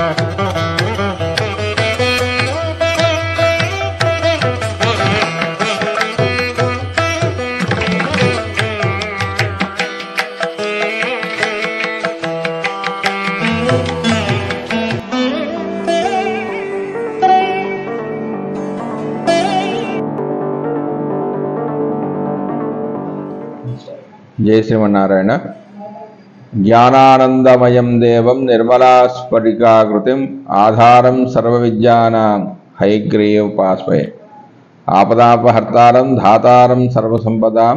जय श्रीमन्नारायण। ज्ञानानंदमयं देवं निर्मलास्फटिकाकृतिम् आधारं सर्वविद्यानां हयग्रीवोपास्महे। आपदापहर्तारं धातारं सर्वसंपदां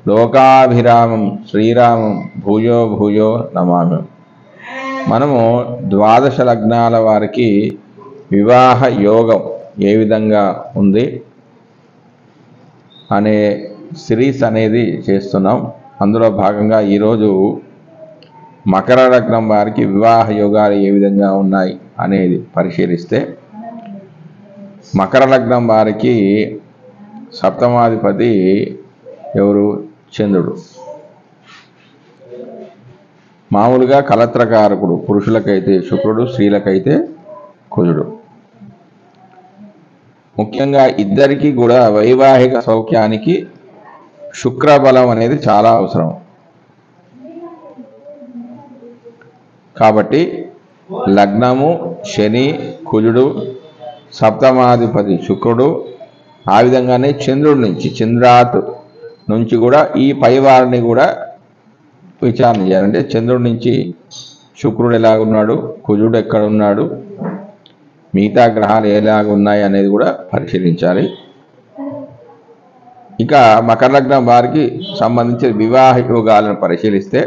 लोकाभिरामं श्रीरामं भूयो भूयो नमामि। మనము ద్వాదశ లగ్నాల వారికి వివాహ యోగం ఏ విధంగా ఉంది అనే సిరీస్ అనేది చేస్తున్నాం. అందులో భాగంగా ఈరోజు మకర లగ్నం వారికి వివాహ యోగాలు ఏ విధంగా ఉన్నాయి అనేది పరిశీలిస్తే, మకర లగ్నం వారికి సప్తమాధిపతి ఎవరు? చంద్రుడు. మామూలుగా కలత్రకారకుడు, పురుషులకైతే శుక్రుడు, స్త్రీలకైతే కుజుడు. ముఖ్యంగా ఇద్దరికి కూడా వైవాహిక సౌఖ్యానికి శుక్రబలం అనేది చాలా అవసరం. కాబట్టి లగ్నము శని, కుజుడు, సప్తమాధిపతి శుక్రుడు, ఆ విధంగానే చంద్రుడి నుంచి, చంద్రాత్ నుంచి కూడా ఈ పై వారిని కూడా విచారణ చేయాలంటే చంద్రుడి నుంచి శుక్రుడు ఎలాగున్నాడు, కుజుడు ఎక్కడ ఉన్నాడు, మిగతా గ్రహాలు ఎలాగున్నాయి అనేది కూడా పరిశీలించాలి. ఇక మకర లగ్నం వారికి సంబంధించిన వివాహ యోగాలను పరిశీలిస్తే,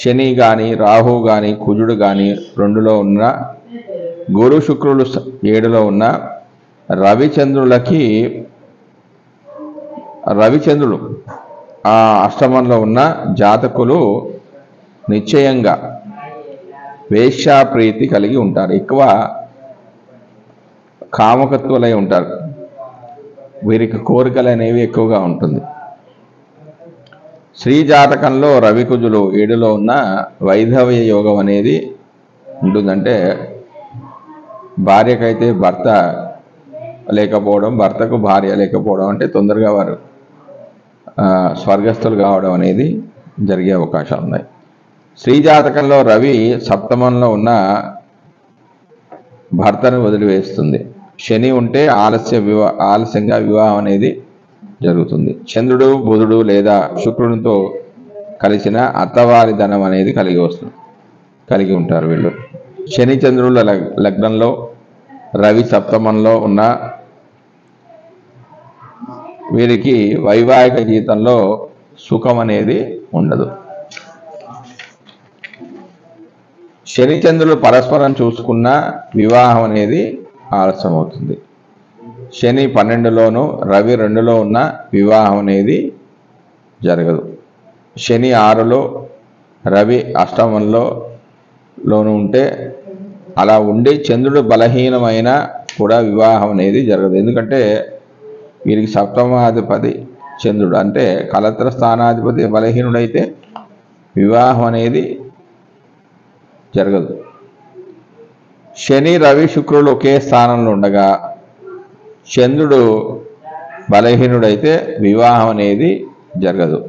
శని కానీ, రాహు కానీ, కుజుడు కానీ 2లో ఉన్న, గురు శుక్రులు 7లో ఉన్న, రవిచంద్రుడు ఆ అష్టమంలో ఉన్న జాతకులు నిశ్చయంగా వేశ్యాప్రీతి కలిగి ఉంటారు. ఎక్కువ కామకత్తులై ఉంటారు. వీరికి కోరికలు అనేవి ఎక్కువగా ఉంటుంది. స్త్రీ జాతకంలో రవికుజులు 7లో ఉన్న వైధవ్య యోగం అనేది ఉంటుందంటే, భార్యకైతే భర్త లేకపోవడం, భర్తకు భార్య లేకపోవడం, అంటే తొందరగా వారు స్వర్గస్థులు కావడం అనేది జరిగే అవకాశాలు ఉన్నాయి. స్త్రీ జాతకంలో రవి సప్తమంలో ఉన్న భర్తను వదిలివేస్తుంది. శని ఉంటే ఆలస్యంగా వివాహం అనేది జరుగుతుంది. చంద్రుడు, బుధుడు లేదా శుక్రునితో కలిసిన అత్తవారి ధనం అనేది కలిగి ఉంటారు వీళ్ళు. శని చంద్రుల లగ్నంలో రవి సప్తమంలో ఉన్న వీరికి వైవాహిక జీవితంలో సుఖం అనేది ఉండదు. శని చంద్రులు పరస్పరం చూసుకున్న వివాహం అనేది ఆలస్యం అవుతుంది. శని 12లోను, రవి 2లో ఉన్న వివాహం అనేది జరగదు. శని 6లో, రవి అష్టమంలోను ఉంటే, అలా ఉండి చంద్రుడు బలహీనమైన కూడా వివాహం అనేది జరగదు. ఎందుకంటే వీరికి సప్తమాధిపతి చంద్రుడు, అంటే కలత్ర స్థానాధిపతి బలహీనుడైతే వివాహం అనేది జరగదు. శని, రవి, శుక్రులు ఒకే స్థానంలో ఉండగా చంద్రుడు బలహీనుడైతే వివాహం అనేది జరగదు.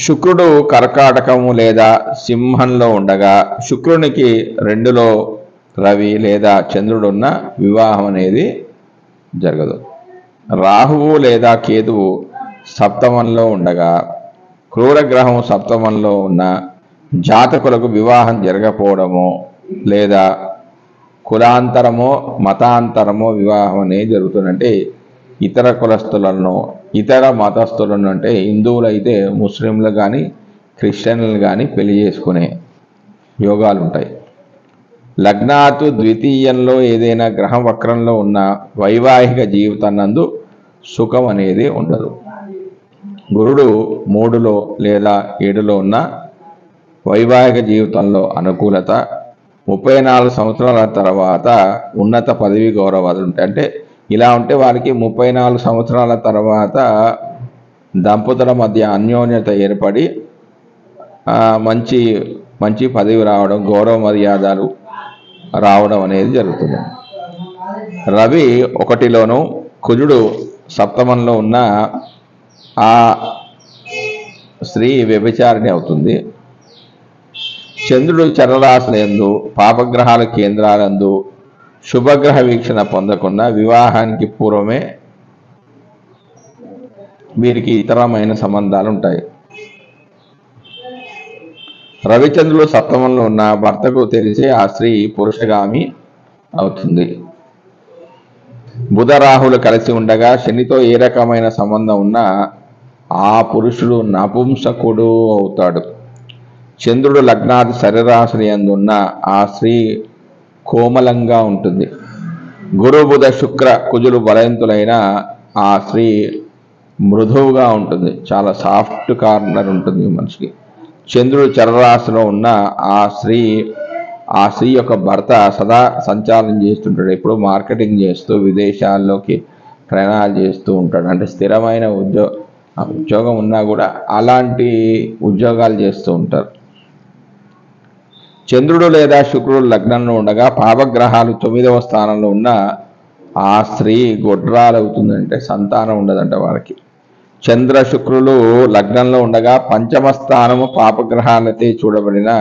శుక్రుడు కర్కాటకము లేదా సింహంలో ఉండగా శుక్రునికి 2లో రవి లేదా చంద్రుడు ఉన్న వివాహం అనేది జరగదు. రాహువు లేదా కేతువు సప్తమంలో ఉండగా క్రూరగ్రహం సప్తమంలో ఉన్న జాతకులకు వివాహం జరగకపోవడమో లేదా కులాంతరమో మతాంతరమో వివాహం అనేది జరుగుతుందంటే, ఇతర కులస్తులను, ఇతర మతస్థులను, అంటే హిందువులు అయితే ముస్లింలు కానీ క్రిస్టియన్లు కానీ పెళ్లి చేసుకునే యోగాలు ఉంటాయి. లగ్నాతు ద్వితీయంలో ఏదైనా గ్రహం వక్రంలో ఉన్న వైవాహిక జీవితాన్నందు సుఖం అనేది ఉండదు. గురుడు 3లో లేదా 7లో ఉన్న వైవాహిక జీవితంలో అనుకూలత, 34 సంవత్సరాల తర్వాత ఉన్నత పదవి గౌరవాలు ఉంటాయి. అంటే ఇలా ఉంటే వారికి 34 సంవత్సరాల తర్వాత దంపతుల మధ్య అన్యోన్యత ఏర్పడి మంచి మంచి పదవి రావడం, గౌరవ మర్యాదలు రావడం అనేది జరుగుతుంది. రవి 1లోను, కుజుడు సప్తమంలో ఉన్న ఆ స్త్రీ వ్యభిచారిణి అవుతుంది. చంద్రుడు చరరాశులందు, పాపగ్రహాల కేంద్రాలందు శుభగ్రహ వీక్షణ పొందకుండా వివాహానికి పూర్వమే వీరికి ఇతరమైన సంబంధాలు ఉంటాయి. రవిచంద్రుడు సప్తమంలో ఉన్న భర్తకు తెలిసి ఆ స్త్రీ పురుషగామి అవుతుంది. బుధ రాహులు కలిసి ఉండగా శనితో ఏ రకమైన సంబంధం ఉన్నా ఆ పురుషుడు నపుంసకుడు అవుతాడు. చంద్రుడు లగ్నాది శరీరాశుని అందున్న ఆ స్త్రీ కోమలంగా ఉంటుంది. గురు బుధ శుక్ర కుజులు బలవంతులైన ఆ స్త్రీ మృదువుగా ఉంటుంది. చాలా సాఫ్ట్ కార్నర్ ఉంటుంది మనిషికి. చంద్రుడు చరరాశిలో ఉన్న ఆ స్త్రీ యొక్క భర్త సదా సంచారం చేస్తుంటాడు. ఎప్పుడు మార్కెటింగ్ చేస్తూ విదేశాల్లోకి ప్రయాణాలు చేస్తూ ఉంటాడు. అంటే స్థిరమైన ఉద్యోగం ఉన్నా కూడా అలాంటి ఉద్యోగాలు చేస్తూ ఉంటారు. చంద్రుడు లేదా శుక్రుడు లగ్నంలో ఉండగా పాపగ్రహాలు 9వ స్థానంలో ఉన్న ఆ స్త్రీ గొడ్రాలవుతుందంటే సంతానం ఉండదంట వారికి. చంద్ర శుక్రులు లగ్నంలో ఉండగా 5వ స్థానము పాపగ్రహాలతో చూడబడిన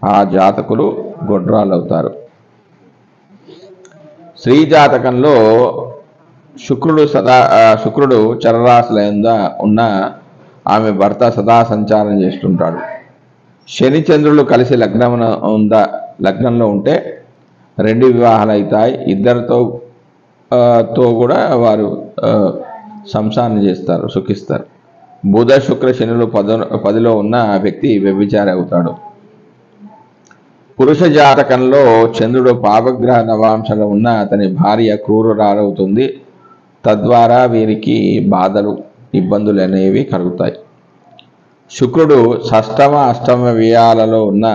ఆ జాతకులు గొడ్రాలవుతారు. స్త్రీ జాతకంలో శుక్రుడు చరరాశులందు ఉన్న ఆమె భర్త సదా సంచారం చేస్తుంటాడు. శని చంద్రులు కలిసి లగ్నంలో ఉంటే 2 వివాహాలు అవుతాయి. ఇద్దరితో కూడా వారు సంసారం చేస్తారు, సుఖిస్తారు. బుధ శుక్ర శనులు 10లో ఉన్న వ్యక్తి వ్యభిచారి అవుతాడు. పురుష జాతకంలో చంద్రుడు పాపగ్రహ నవాంశలో ఉన్న అతని భార్య క్రూరురాలవుతుంది. తద్వారా వీరికి బాధలు, ఇబ్బందులు అనేవి కలుగుతాయి. శుక్రుడు షష్టమ అష్టమ వ్యయాలలో ఉన్న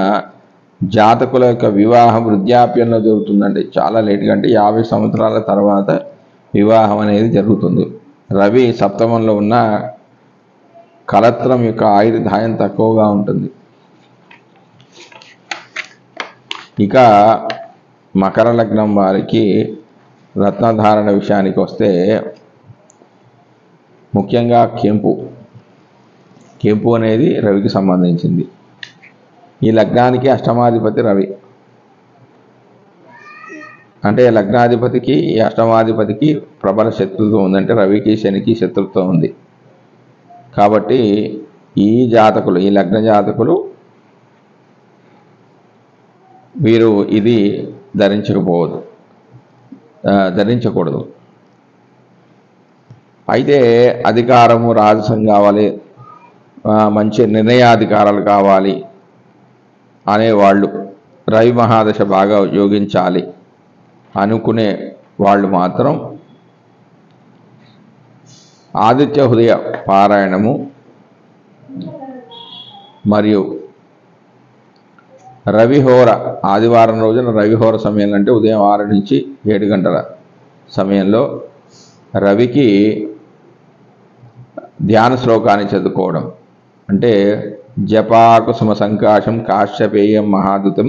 జాతకుల యొక్క వివాహం వృద్ధాప్యంలో జరుగుతుందండి. చాలా లేట్గా, అంటే 50 సంవత్సరాల తర్వాత వివాహం అనేది జరుగుతుంది. రవి సప్తమంలో ఉన్న కలత్రం యొక్క ఆయుర్దాయం తక్కువగా ఉంటుంది. ఇక మకర లగ్నం వారికి రత్నధారణ విషయానికి వస్తే ముఖ్యంగా కెంపు అనేది రవికి సంబంధించింది. ఈ లగ్నానికి అష్టమాధిపతి రవి. అంటే లగ్నాధిపతికి ఈ అష్టమాధిపతికి ప్రబల శత్రుత్వం ఉంది. అంటే రవికి శనికి శత్రుత్వం ఉంది. కాబట్టి ఈ లగ్న జాతకులు వీరు ఇది ధరించకూడదు. అయితే అధికారము, రాజసం కావాలి, మంచి నిర్ణయాధికారాలు కావాలి అనేవాళ్ళు, రవి మహాదశ బాగా యోగించాలి అనుకునే వాళ్ళు మాత్రం ఆదిత్య హృదయ పారాయణము మరియు రవిహోర, ఆదివారం రోజున రవిహోర సమయంలో, అంటే ఉదయం 6 నుంచి 7 గంటల సమయంలో రవికి ధ్యాన శ్లోకాన్ని చదువుకోవడం. అంటే జపాకుసుమ సంకాశం కాశ్యపేయం మహాదుతం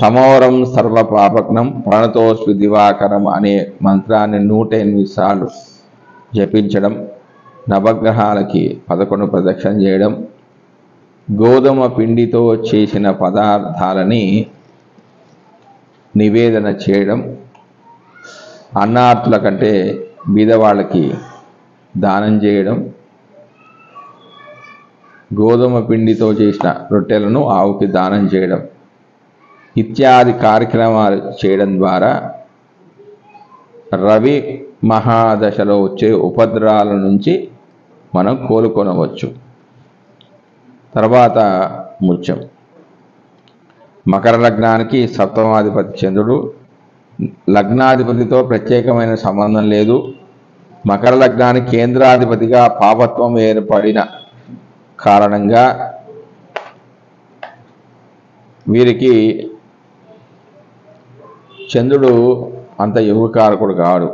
తమోరం సర్వపాపగ్నం ప్రణతోస్మి దివాకరం అనే మంత్రాన్ని 108 సార్లు జపించడం, నవగ్రహాలకి 11 ప్రదక్షిణ చేయడం, గోధుమ పిండితో చేసిన పదార్థాలని నివేదన చేయడం, అన్నార్థుల కంటే బీదవాళ్ళకి దానం చేయడం, గోధుమ పిండితో చేసిన రొట్టెలను ఆవుకి దానం చేయడం ఇత్యాది కార్యక్రమాలు చేయడం ద్వారా రవి మహాదశలో వచ్చే ఉపద్రవాల నుంచి మనం కోలుకొనవచ్చు. తర్వాత ముత్యం. మకర లగ్నానికి సప్తమాధిపతి చంద్రుడు. లగ్నాధిపతితో ప్రత్యేకమైన సంబంధం లేదు. మకర లగ్నానికి కేంద్రాధిపతిగా పాపత్వం ఏర్పడిన కారణంగా వీరికి చంద్రుడు అంత యుగకారకుడు కాడు.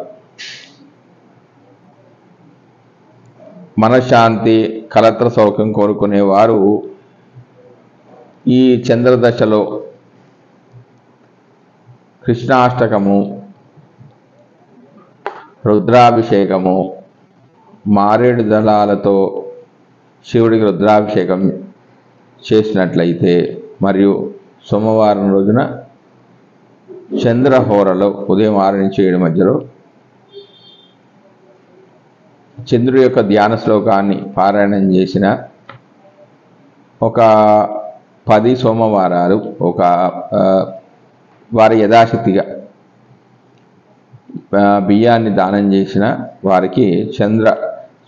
మనశ్శాంతి, కలత్ర సౌఖ్యం కోరుకునేవారు ఈ చంద్రదశలో కృష్ణాష్టకము, రుద్రాభిషేకము, మారేడు దళాలతో శివుడికి రుద్రాభిషేకం చేసినట్లయితే మరియు సోమవారం రోజున చంద్రహోరలో ఉదయం 6 నుంచి 7 మధ్యలో చంద్రుడి యొక్క ధ్యాన శ్లోకాన్ని పారాయణం చేసిన ఒక 10 సోమవారాలు వారి యథాశక్తిగా బియ్యాన్ని దానం చేసిన వారికి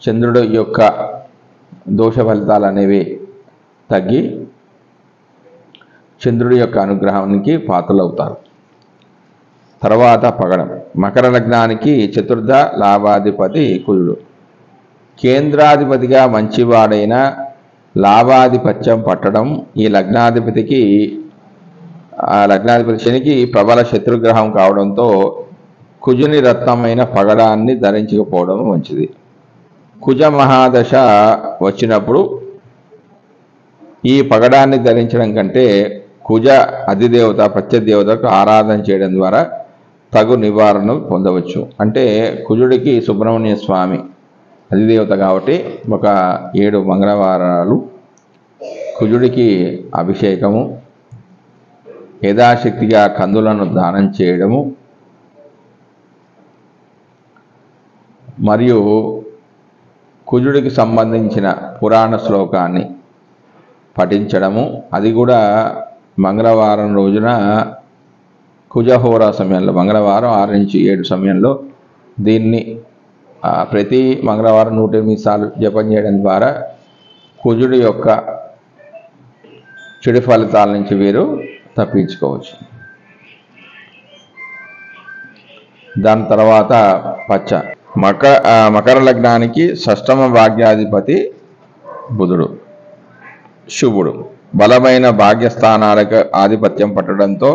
చంద్రుడు యొక్క దోష ఫలితాలు అనేవి తగ్గి చంద్రుడి యొక్క అనుగ్రహానికి పాత్రలవుతారు. తర్వాత పగడం. మకర లగ్నానికి చతుర్థ లాభాధిపతి కుజుడు. కేంద్రాధిపతిగా మంచివాడైన లాభాధిపత్యం పట్టడం ఈ లగ్నాధిపతి శనికి ప్రబల శత్రుగ్రహం కావడంతో కుజుని రత్నమైన పగడాన్ని ధరించకపోవడం మంచిది. కుజ మహాదశ వచ్చినప్పుడు ఈ పగడాన్ని ధరించడం కంటే కుజ అధిదేవత ప్రత్యదేవతకు ఆరాధన చేయడం ద్వారా తగు నివారణ పొందవచ్చు. అంటే కుజుడికి సుబ్రహ్మణ్య స్వామి అధిదేవత కాబట్టి ఒక 7 మంగళవారాలు కుజుడికి అభిషేకము, యథాశక్తిగా కందులను దానం చేయడము మరియు కుజుడికి సంబంధించిన పురాణ శ్లోకాన్ని పఠించడము, అది కూడా మంగళవారం రోజున కుజహోరా సమయంలో మంగళవారం 6 నుంచి 7 సమయంలో దీన్ని ప్రతి మంగళవారం 108 సార్లు జపం చేయడం ద్వారా కుజుడి యొక్క చెడు ఫలితాల నుంచి వీరు తప్పించుకోవచ్చు. దాని తర్వాత పచ్చ. మకర లగ్నానికి షష్టమ భాగ్యాధిపతి బుధుడు, శుభుడు. బలమైన భాగ్యస్థానాలకు ఆధిపత్యం పట్టడంతో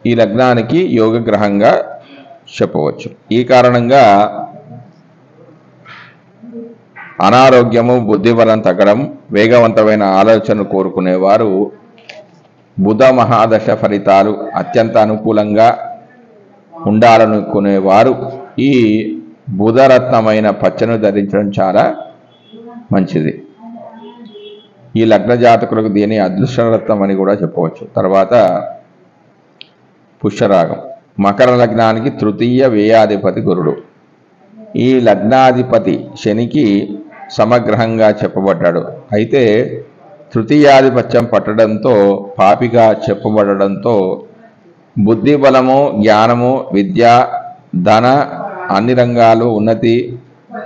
ఈ లగ్నానికి యోగగ్రహంగా చెప్పవచ్చు. ఈ కారణంగా అనారోగ్యము, బుద్ధిబలం తగ్గడం, వేగవంతమైన ఆలోచనలు కోరుకునేవారు బుధ మహాదశ ఫలితాలు అత్యంత అనుకూలంగా ఉండాలనుకునేవారు ఈ బుధరత్నమైన పచ్చను ధరించడం చాలా మంచిది. ఈ లగ్న జాతకులకు దీని అదృష్టరత్నం అని కూడా చెప్పవచ్చు. తర్వాత పుష్యరాగం. మకర లగ్నానికి తృతీయ వ్యయాధిపతి గురుడు. ఈ లగ్నాధిపతి శనికి సమగ్రహంగా చెప్పబడ్డాడు. అయితే తృతీయాధిపత్యం పట్టడంతో, పాపిగా చెప్పబడడంతో బుద్ధి బలము, జ్ఞానము, విద్య, ధన అన్ని రంగాలు ఉన్నతి,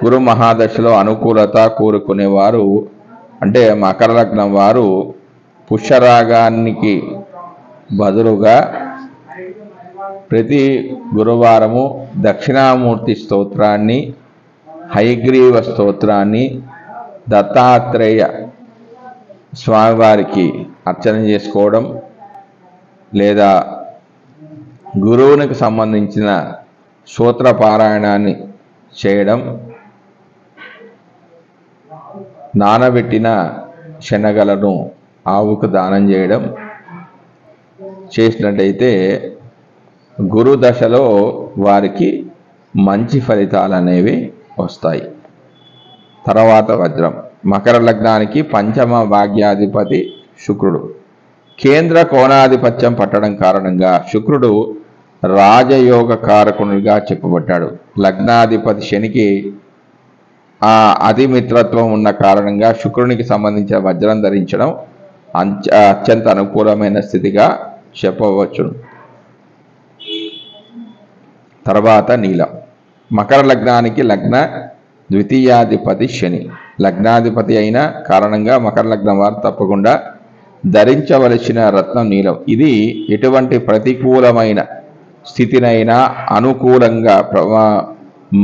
గురు మహాదశలో అనుకూలత కోరుకునేవారు అంటే మకర లగ్నం వారు పుష్యరాగానికి బదులుగా ప్రతి గురువారము దక్షిణామూర్తి స్తోత్రాన్ని, హయగ్రీవ స్తోత్రాన్ని, దత్తాత్రేయ స్వామివారికి అర్చన చేసుకోవడం లేదా గురువునికి సంబంధించిన స్తోత్ర పారాయణాన్ని చేయడం, నానబెట్టిన శనగలను ఆవుకు దానం చేయడం చేసినట్టయితే గురు దశలో వారికి మంచి ఫలితాలు అనేవి వస్తాయి. తర్వాత వజ్రం. మకర లగ్నానికి పంచమ భాగ్యాధిపతి శుక్రుడు. కేంద్ర కోణాధిపత్యం పట్టడం కారణంగా శుక్రుడు రాజయోగ కారకునిగా చెప్పబడ్డాడు. లగ్నాధిపతి శనికి అతిమిత్రత్వం ఉన్న కారణంగా శుక్రునికి సంబంధించిన వజ్రం ధరించడం అత్యంత అనుకూలమైన స్థితిగా చెప్పవచ్చును. తర్వాత నీలం. మకర లగ్నానికి లగ్న ద్వితీయాధిపతి శని. లగ్నాధిపతి అయిన కారణంగా మకర లగ్నం వారు తప్పకుండా ధరించవలసిన రత్నం నీలం. ఇది ఎటువంటి ప్రతికూలమైన స్థితినైనా అనుకూలంగా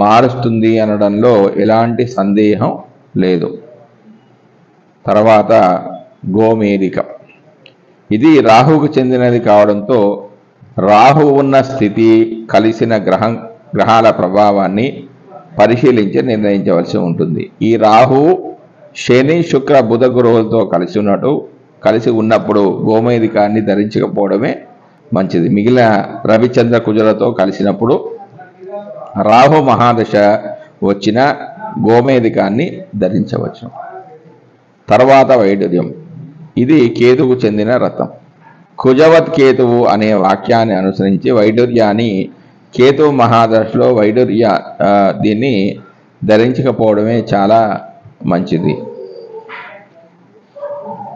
మారుస్తుంది అనడంలో ఎలాంటి సందేహం లేదు. తర్వాత గోమేధికం. ఇది రాహువుకు చెందినది కావడంతో రాహు ఉన్న స్థితి కలిసిన గ్రహాల ప్రభావాన్ని పరిశీలించి నిర్ణయించవలసి ఉంటుంది. ఈ రాహువు శని శుక్ర బుధ గురువులతో కలిసి ఉన్నప్పుడు గోమేధికాన్ని ధరించకపోవడమే మంచిది. మిగిలిన రవిచంద్ర కుజులతో కలిసినప్పుడు రాహు మహాదశ వచ్చిన గోమేధికాన్ని ధరించవచ్చు. తర్వాత వైడూర్యం. ఇది కేతువు చెందిన రథం. కుజవత్ కేతువు అనే వాక్యాన్ని అనుసరించి వైడూర్యాన్ని కేతువు మహాదశలో దీన్ని ధరించకపోవడమే చాలా మంచిది.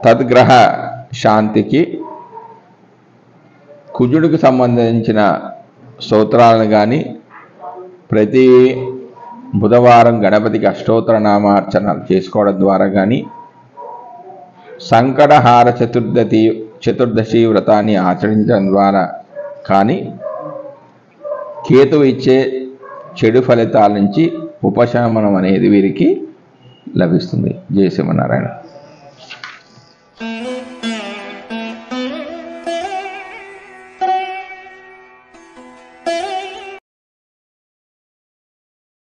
తద్గ్రహ శాంతికి కుజుడికి సంబంధించిన స్తోత్రాలను కానీ ప్రతి బుధవారం గణపతికి అష్టోత్తర నామార్చనలు చేసుకోవడం ద్వారా కానీ సంకటహార చతుర్దశి వ్రతాన్ని ఆచరించడం ద్వారా కానీ కేతువు ఇచ్చే చెడు ఫలితాల నుంచి ఉపశమనం అనేది వీరికి లభిస్తుంది. జై శ్రీమన్నారాయణ.